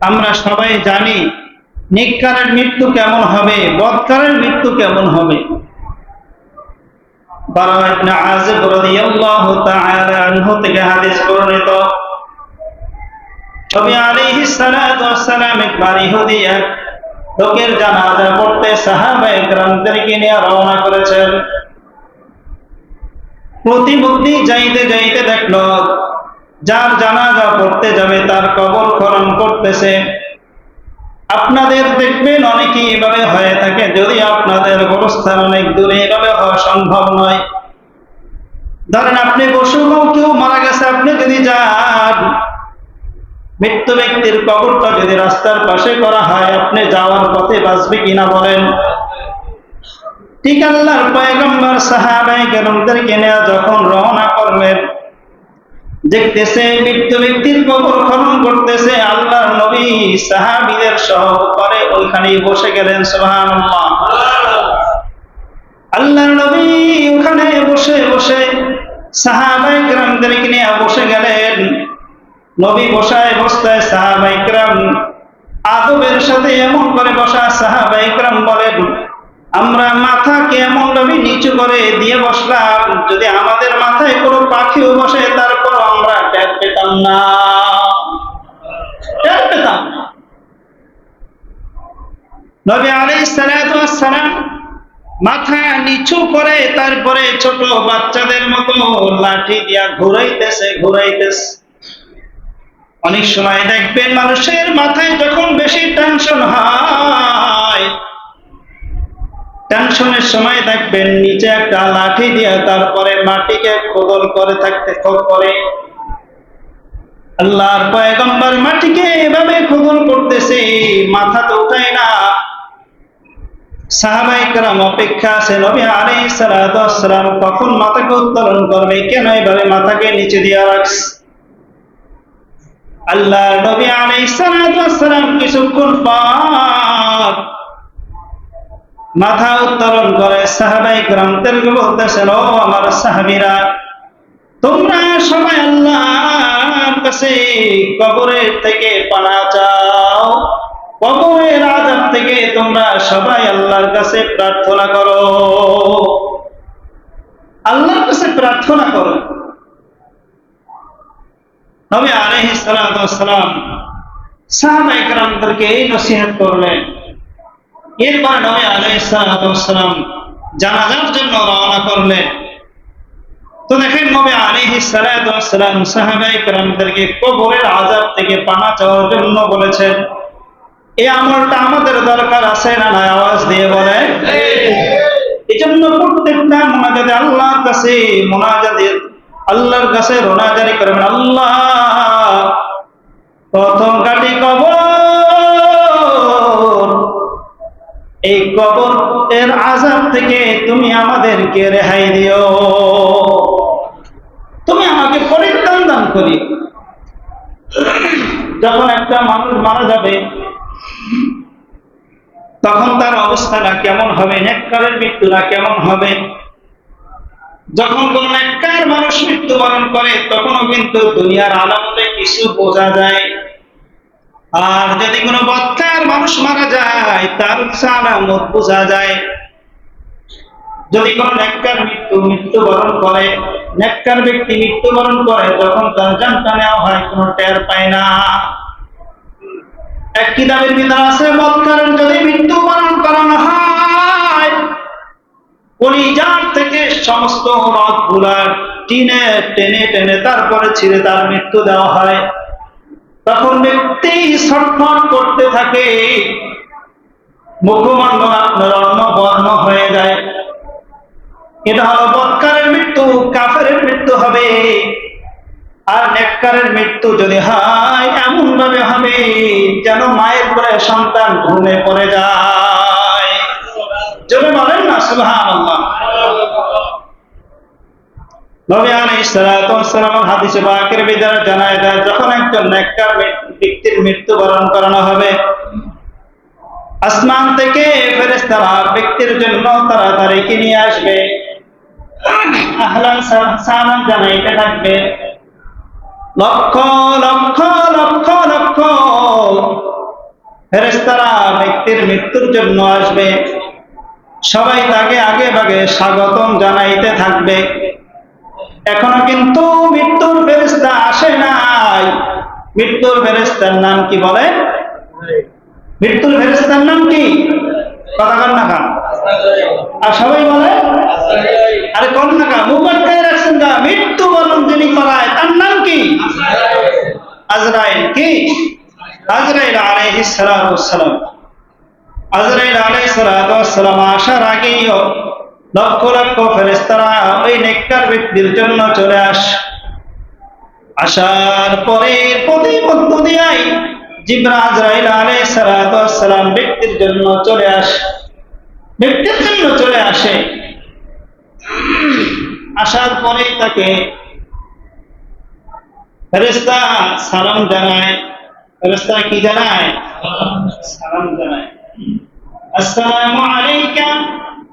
আমরা সবাই জানি নেককারের মৃত্যু কেমন হবে, বদকারের মৃত্যু কেমন হবে। বারা ইবনে আযিব রাদিয়াল্লাহু তাআলা আনহু থেকে হাদিস বর্ণিত, নবী আলাইহিস সালাতু ওয়াস সালাম একবার ইহুদি এক লোকের জানাজা পড়তে সাহাবায়ে কেরামদেরকে নিয়ে রওনা করেছেন। প্রতিমধ্যে যাইতে যাইতে দেখলো যার জানাজা পড়তে যাবে তার কবর খনন করতেছে। আপনাদের দেখবেন অনেকেই এভাবে হয়ে থাকে, যদি আপনাদের অবস্থান অনেক দূরে, এভাবে হওয়া সম্ভব নয়। ধরেন আপনি বসুগাঁও, কেউ মারা গেছে, আপনি যদি যান, মৃত্যু ব্যক্তির কবরটা যদি রাস্তার পাশে করা হয়, আপনি যাওয়ার পথে বাঁচবে কিনা বলেন? ঠিক আল্লাহর পয়গম্বর সাহাবায়ে কেরামদেরকে নিয়ে যখন রওনা করলেন, দেখতেছে মৃত্যু ব্যক্তির কবর খনন করতেছে, আল্লাহর নবী সাহাবীদের সহ করে ওইখানেই বসে গেলেন। সুবহানাল্লাহ। আল্লাহর নবী ওখানে বসে বসে সাহাবায়ে কেরামদেরকে নিয়ে বসে গেলেন। নবী বসায় বসতায় সাহাবায়ে কেরাম আদবের সাথে এমন করে বসা। সাহাবায়ে কেরাম বলেন, আমরা মাথাকে এমন ভাবে নিচু করে দিয়ে বসলাম, যদি আমাদের মাথায় কোনো পাখিও বসে তারপর আমরা টের পেতাম না, টের পেতাম না। নবী আলাইহিস সালাতু ওয়াস সালাম মাথা নিচু করে তারপরে ছোট বাচ্চাদের মতো লাঠি দিয়া ঘুরাইতেছে। অনেক সময় দেখবেন মানুষের মাথায় যখন বেশি টেনশন হয়, টেনশনের সময় দেখবেন নিচে একটা লাঠি দিয়ে তারপরে মাটিকে খোদন করে থাকতে করে। আল্লাহর পয়গম্বর মাটিকে এভাবে খোদন করতেছে, মাথা তো উঠায় না। সাহাবায়ে কেরাম অপেক্ষা আছে নবী আলাইহিস সালাতু ওয়াস সালাম কখন মাথাকে উত্তোলন করবে, কেন এভাবে মাথাকে নিচে দিয়ে রাখছে। আল্লাহর নবী আলাইহিস সালাতু ওয়াস সালাম কিছুক্ষণ পর মাথা উত্তোলন করে সাহাবায়ে কেরামদেরকে বলতেছেন, ও আমার সাহাবীরা, তোমরা সবাই আল্লাহর কাছে কবরের থেকে পানাহ চাও, কবরের আযাব থেকে তোমরা সবাই আল্লাহর কাছে প্রার্থনা করো, আল্লাহর কাছে প্রার্থনা করো। নবী আলাইহিস সালাতু ওয়াস সালাম সাহাবায়ে কেরামদেরকে এই নসিহত করলেন। এরপর নবী আলাইহিস সালাতু ওয়াস সালাম জানাজার জন্য রওনা করলেন। তো দেখেন নবী আলাইহিস সালাতু ওয়াস সালাম সাহাবায়ে কেরামদেরকে কবরের আযাব থেকে পানাহ চাওয়ার জন্য বলেছেন। এই আমলটা আমাদের দরকার আছে না নাই? আওয়াজ দিয়ে বলেন। এজন্য প্রত্যেকটা মুনাজাতে আল্লাহর কাছে আল্লাহর কাছে রোনাজারি করবেন, আল্লাহ প্রথম কাটি কবর, এই কবর এর আযাব থেকে তুমি আমাদেরকে রেহাই দিও, তুমি আমাকে পরিত্রাণ দান করি। যখন একটা মানুষ মারা যাবে তখন তার অবস্থাটা কেমন হবে, নেককারের মৃত্যুটা কেমন হবে। যখন কোন নেককার মানুষ মৃত্যুবরণ করে তখনও কিন্তু দুনিয়ার আলামতে কিছু বোঝা যায়, আর যদি কোনো বদকার মানুষ মারা যায় তার আলামত বোঝা যায়। যদি কোনো নেককার মৃত্যুবরণ করে, নেককার ব্যক্তি মৃত্যুবরণ করে, যখন তার জানটা নেওয়া হয় কোনো টের পায় না। এক কিতাবের ভিতরে আছে, বদকারের যদি মৃত্যুবরণ করানো হয়, কলিজার থেকে সমস্ত রগগুলা টেনে টেনে তারপরে ছিঁড়ে তার মৃত্যু দেওয়া হয়। তখন ব্যক্তি ছটফট করতে থাকে, মুখমণ্ডল আপনার অন্নবর্ণ হয়ে যায়। এটা হলো বদকারের মৃত্যু, কাফেরের মৃত্যু হবে। আর নেককারের মৃত্যু যদি হয় এমন ভাবে হবে যেন মায়ের পরে সন্তান ঘুমে পড়ে যায়। জোরে বলেন না সুবহানাল্লাহ। নবী আলাইহিস সালাতু ওয়াস সালাম হাদিসে পাকের ভিতরে জানায় দেয়, যখন একজন নেককার ব্যক্তির মৃত্যুবরণ করানো হবে, আসমান থেকে ফেরেশতারা ব্যক্তির জন্য তাড়াতাড়ি নিয়ে আসবে, আহলান সালাম জানাইতে থাকবে। লক্ষ লক্ষ লক্ষ লক্ষ ফেরেশতারা ব্যক্তির মৃত্যুর জন্য আসবে, সবাই তাকে আগে ভাগে স্বাগতম জানাইতে থাকবে। এখনো কিন্তু মৃত্যুর ফেরেশতা আসে নাই। মৃত্যুর ফেরেশতার নাম কি বলে? মৃত্যুর ফেরেশতার নাম কি? কথা কন না খান। আর সবাই বলে আরে কন না খা, মুখ আটকায় রাখছেন না। মৃত্যু বরণ যিনি করায় তার নাম কি? আজরাইল। কি? আজরাইল আলাইহিস সালাতু ওয়াস সালাম। আজরাইল আলাইহিস সালাতু ওয়াস সালাম আসার আগেই লক্ষ লক্ষ ফেরেশতারা ওই নেককার ব্যক্তির জন্য চলে আসার পরে প্রতিপত্ত দিয়াই জিবরাইল আজরাইল আলাইহিস সালাতু ওয়াস সালাম ব্যক্তির জন্য চলে আসে। আসার পরে তাকে ফেরেশতা সালাম জানায়। ফেরেশতা কি জানায়? সালাম জানায়। আসসালামু আলাইকা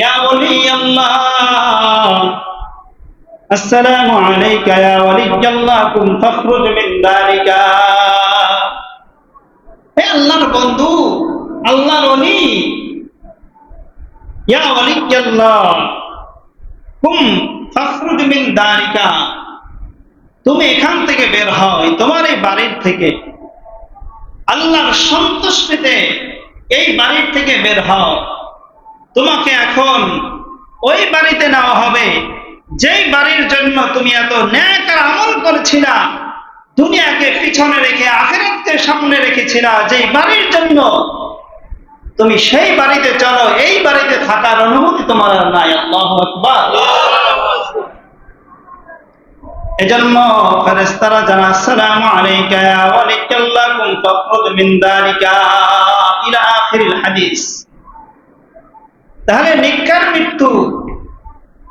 ইয়া ওয়ালিয়াল্লাহ, আসসালামু আলাইকা ইয়া ওয়ালিয়াল্লাহ, কুম ফাখরুজ মিন দারিকা। হে আল্লাহর বন্ধু, আল্লাহর ওলি, ইয়া ওয়ালিয়াল্লাহ, কুম ফাখরুজ মিন দারিকা, তুমি এখান থেকে বের হও, তোমার এই বাড়ির থেকে, আল্লাহর সন্তুষ্টিতে এই বাড়ির থেকে বের হও। তোমাকে এখন ওই বাড়িতে নেওয়া হবে যেই বাড়ির জন্য তুমি এত নেক আর আমল করেছিলা, দুনিয়াকে পিছনে রেখে আখিরাতকে সামনে রেখেছিলা, যেই বাড়ির জন্য তুমি সেই বাড়িতে চলো। এই বাড়িতে থাকার অনুমতি তোমার আর নাই। আল্লাহু আকবার। এজন্য ফেরেশতারা জানা আসসালামু আলাইকা ইয়া ওয়ালিয়াল্লাহ, কুম ফাখরুজ মিন দারিকা ইলা আখিরিল হাদিস। তাহলে নিকার মৃত্যু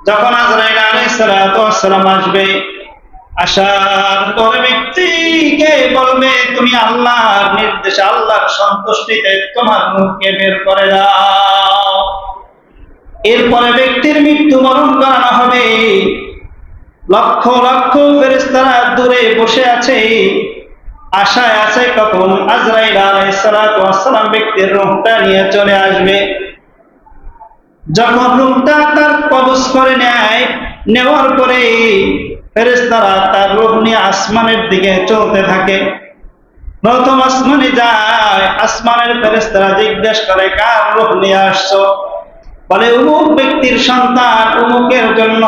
যখন আজরাইল আলাইহিস সালাতু ওয়াস সালাম আসবে, আসার পরে ব্যক্তিকে বলবে তুমি আল্লাহর নির্দেশে, আল্লাহর সন্তুষ্টিতে তোমার মুখকে বের করে দাও। এরপরে ব্যক্তির মৃত্যু বরণ করানো হবে। লক্ষ লক্ষ ফেরেশতারা দূরে বসে আছে, আশায় আছে কখন আজরাইল আলাইহিস সালাতু ওয়াস সালাম ব্যক্তির রূহটা নিয়ে চলে আসবে। যখন রূহটা তার কবজ করে নেওয়ার পরে ফেরেশতারা তার রূহ নিয়ে আসমানের দিকে চলতে থাকে। প্রথম আসমানে যায়, আসমানের ফেরেশতারা জিজ্ঞেস করে কার রূহ নিয়ে আসছো? বলে অমুক ব্যক্তির সন্তান অমুকের জন্য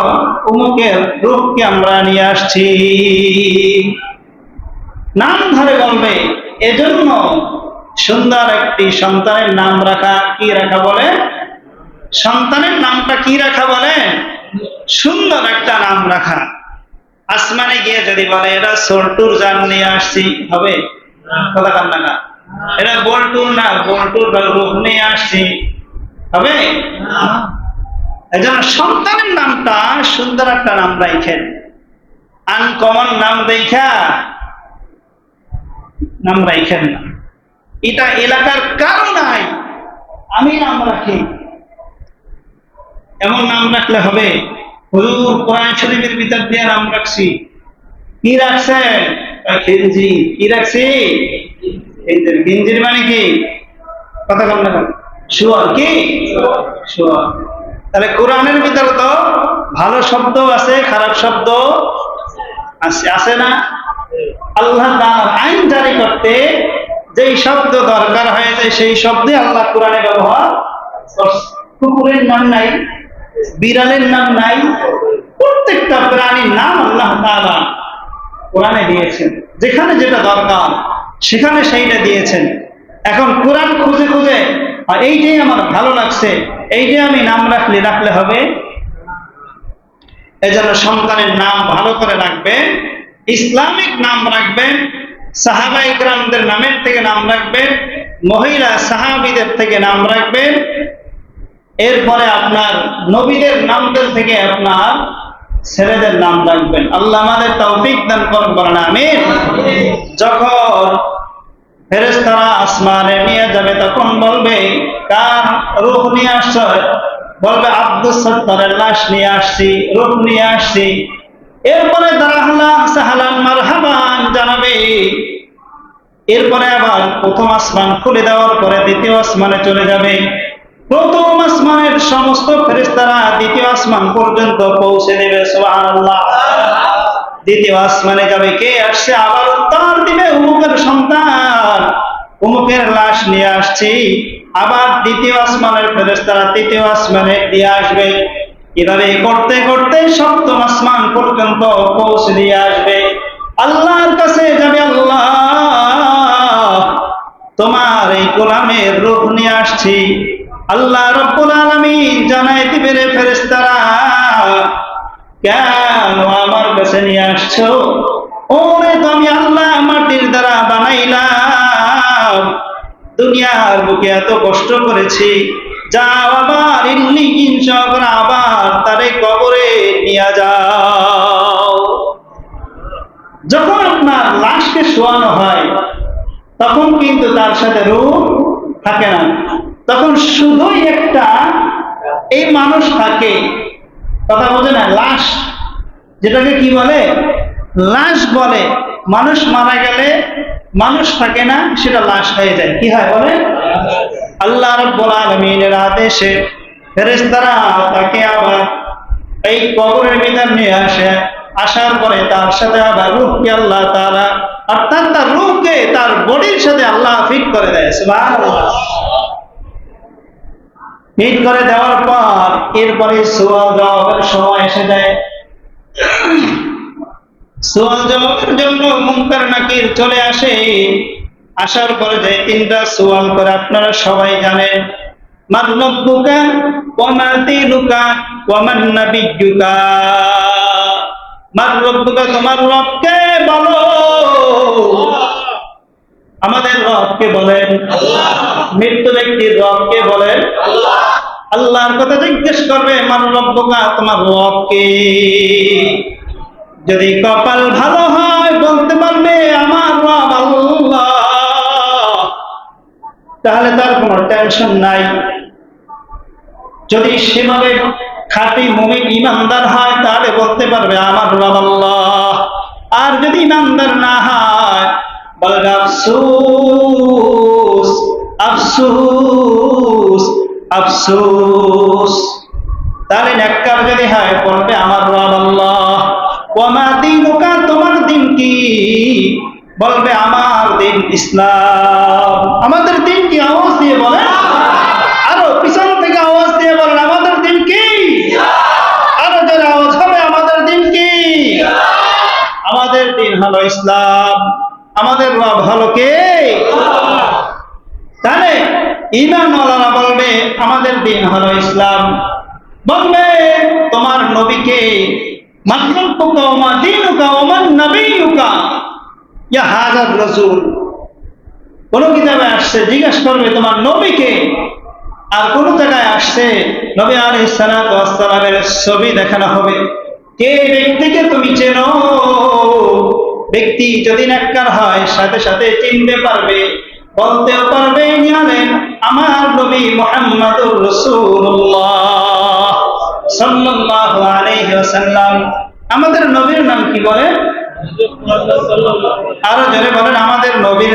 অমুকের রূহকে আমরা নিয়ে আসছি। নাম ধরে বলবে। এজন্য সুন্দর একটি সন্তানের নাম রাখা, কি রাখা বলে? সন্তানের নামটা কি রাখা বলে? সুন্দর একটা নাম রাখা। আসমানে গিয়ে যদি বলে এটা সল্টুর জান নিয়ে আসছি, হবে? কথা কান্না না, এটা বল্টুর না, বল্টুর রূহ নিয়ে আসছি, হবে? এজন্য সন্তানের নামটা সুন্দর একটা নাম রাখেন। আনকমন নাম দেখা নাম রাখেন না। এটা এলাকার কারো নাই, আমি নাম রাখি, এমন নাম রাখলে হবে? হুজুর কোরআন শরীফের ভিতর দিয়ে নাম রাখছি। কি রাখছেন? খিনজি। কি রাখছি? খিনজির মানে কি? কথা বল না। শুয়ার। কি? শুয়ার। তাহলে কোরআনের ভিতরে তো ভালো শব্দ আছে, খারাপ শব্দ আছে না? আল্লাহ তাআলা আইন জারি করতে যেই শব্দ দরকার হয়েছে সেই শব্দে আল্লাহ কোরআনে ব্যবহার করছে। কুকুরের নাম নাই, বিড়ালের নাম নাই, প্রত্যেকটা প্রাণীর নাম আল্লাহ তাআলা কোরআনে দিয়েছেন। যেখানে যেটা দরকার সেখানে সেইটা দিয়েছেন। এখন কোরআন খুঁজে খুঁজে এইটাই আমার ভালো লাগছে, এইটাই আমি নাম রাখলে হবে? এজন্য সন্তানের নাম ভালো করে রাখবেন, ইসলামিক নাম রাখবেন, সাহাবায়ে কেরামদের নামের থেকে নাম রাখবেন, মহিলা সাহাবীদের থেকে নাম রাখবেন। এরপরে আপনার নবীদের নামদের থেকে আপনার ছেলেদের নাম রাখবেন। আল্লাহ আমাদের তৌফিক দান করুন, বলেন আমিন। যখন ফেরেশতারা আসমানে নিয়ে যাবে তখন বলবে কার রূহ নিয়ে আসছো? বলবে আব্দুস সত্তারের লাশ নিয়ে আসছি, রূহ নিয়ে আসছি। এরপরে তারা আহলান সাহলান মারহাবান জানাবে। এরপরে আবার প্রথম আসমান খুলে দেওয়ার পরে দ্বিতীয় আসমানে চলে যাবে। প্রথম আসমানের সমস্ত ফেরেশতারা দ্বিতীয় আসমান পর্যন্ত পৌঁছে দেবে। সুবহানাল্লাহ। দ্বিতীয় আসমানে যাবে, কে আসছে? আবার উত্তর দিবে, অমুকের সন্তান, অমুকের লাশ নিয়ে আসছি। আবার দ্বিতীয় আসমানের ফেরেশতারা তৃতীয় আসমানে দিয়ে আসবে। এভাবে করতে করতে সপ্তম আসমান পর্যন্ত পৌঁছে দিয়ে আসবে। আল্লাহর কাছে যাবে, আল্লাহ তোমার এই গোলামের রূহ নিয়ে আসছি। আল্লাহ রাব্বুল আলামিন জানাই দিবে, রে ফেরেশতারা, কেন আমার কাছে নিয়ে আসছো? ওরে তো আমি আল্লাহ মাটির দ্বারা বানাইলাম, দুনিয়ার বুকে এত কষ্ট করেছি, যাও আবার ইল্লিগিন সহকারে আবার তারে কবরে নিয়ে যাও। যখন আপনার লাশকে শোয়ানো হয় তখন কিন্তু তার সাথে রূহ থাকে না, তখন শুধুই একটা এই মানুষ থাকে। কথা বোঝে না? লাশ, যেটাকে কি বলে? লাশ বলে। মানুষ মারা গেলে মানুষ থাকে না, সেটা লাশ হয়ে যায়। কি হয় বলে? আল্লাহ রাব্বুল আলামিনের আদেশে ফেরেশতারা তাকে আবার এই কবরের ভিতর নিয়ে আসে। আসার পরে তার সাথে আবার রূহকে আল্লাহ তাআলা, অর্থাৎ তার রূহকে তার বডির সাথে আল্লাহ ফিট করে দেয়। সুবহানাল্লাহ। ফিট করে দেওয়ার পর এরপরে সওয়াল জবাবের সময় এসে যায়। সওয়াল জবাবের জন্য মুনকার নাকির চলে আসে। আসার পরে যে তিনটা সওয়াল করে আপনারা সবাই জানেন। মান রব্বুকা ওয়া মা দীনুকা ওয়া মান নাবিয়্যুকা। মান রব্বুকা, তোমার রবকে বলো। আমাদের রবকে বলেন আল্লাহ। মৃত ব্যক্তির রবকে বলেন আল্লাহ। আল্লাহর কথা জিজ্ঞেস করবে, মান রব্বুকা, তোমার রবকে। যদি কপাল ভালো হয় বলতে পারবে আমার রব আল্লাহ, তাহলে তার কোনো টেনশন নাই। যদি সেভাবে খাঁটি মুমিন ইমানদার হয় তাহলে বলতে পারবে আমার রব আল্লাহ। আর যদি ইমানদার না হয় বলবে আফসোস আফসোস আফসোস। তাহলে নেককার যদি হয় বলবে আমার রব আল্লাহ। ওয়া মা দীনুকা, তোমার দিন কি? বলবে আমার দিন ইসলাম। আমাদের দিন কি? আওয়াজ দিয়ে বলেন, আরো পিছন থেকে আওয়াজ দিয়ে বলেন, আমাদের দিন কি? আরো জোরে আওয়াজ হবে, আমাদের দিন কি? আমাদের দিন হলো ইসলাম। আমাদের রব হলো কে? তাহলে ঈমানওয়ালারা বলবে আমাদের দিন হলো ইসলাম। বলবে তোমার নবীকে। মান রব্বুকা ওয়া মা দীনুকা ওয়া মান নাবিয়্যুকা ইয়া হাযার রাসূল। কোন কিতাবে আসছে জিজ্ঞাসা করবে তোমার নবীকে, আর কোন জায়গায় আসছে নবী আলাইহিস সালাতু ওয়াস সালামের ছবি দেখানো হবে। কে ব্যক্তিকে তুমি চেনো? ব্যক্তি যদি নেককার হয় সাথে সাথে চিনতে পারবে, বলতেও পারবে জানেন আমার নবী মুহাম্মদুর রাসূলুল্লাহ সাল্লাল্লাহু আলাইহি ওয়াসাল্লাম। আমাদের নবীর নাম কি বলে? আরো জোরে বলেন, আমাদের নবীর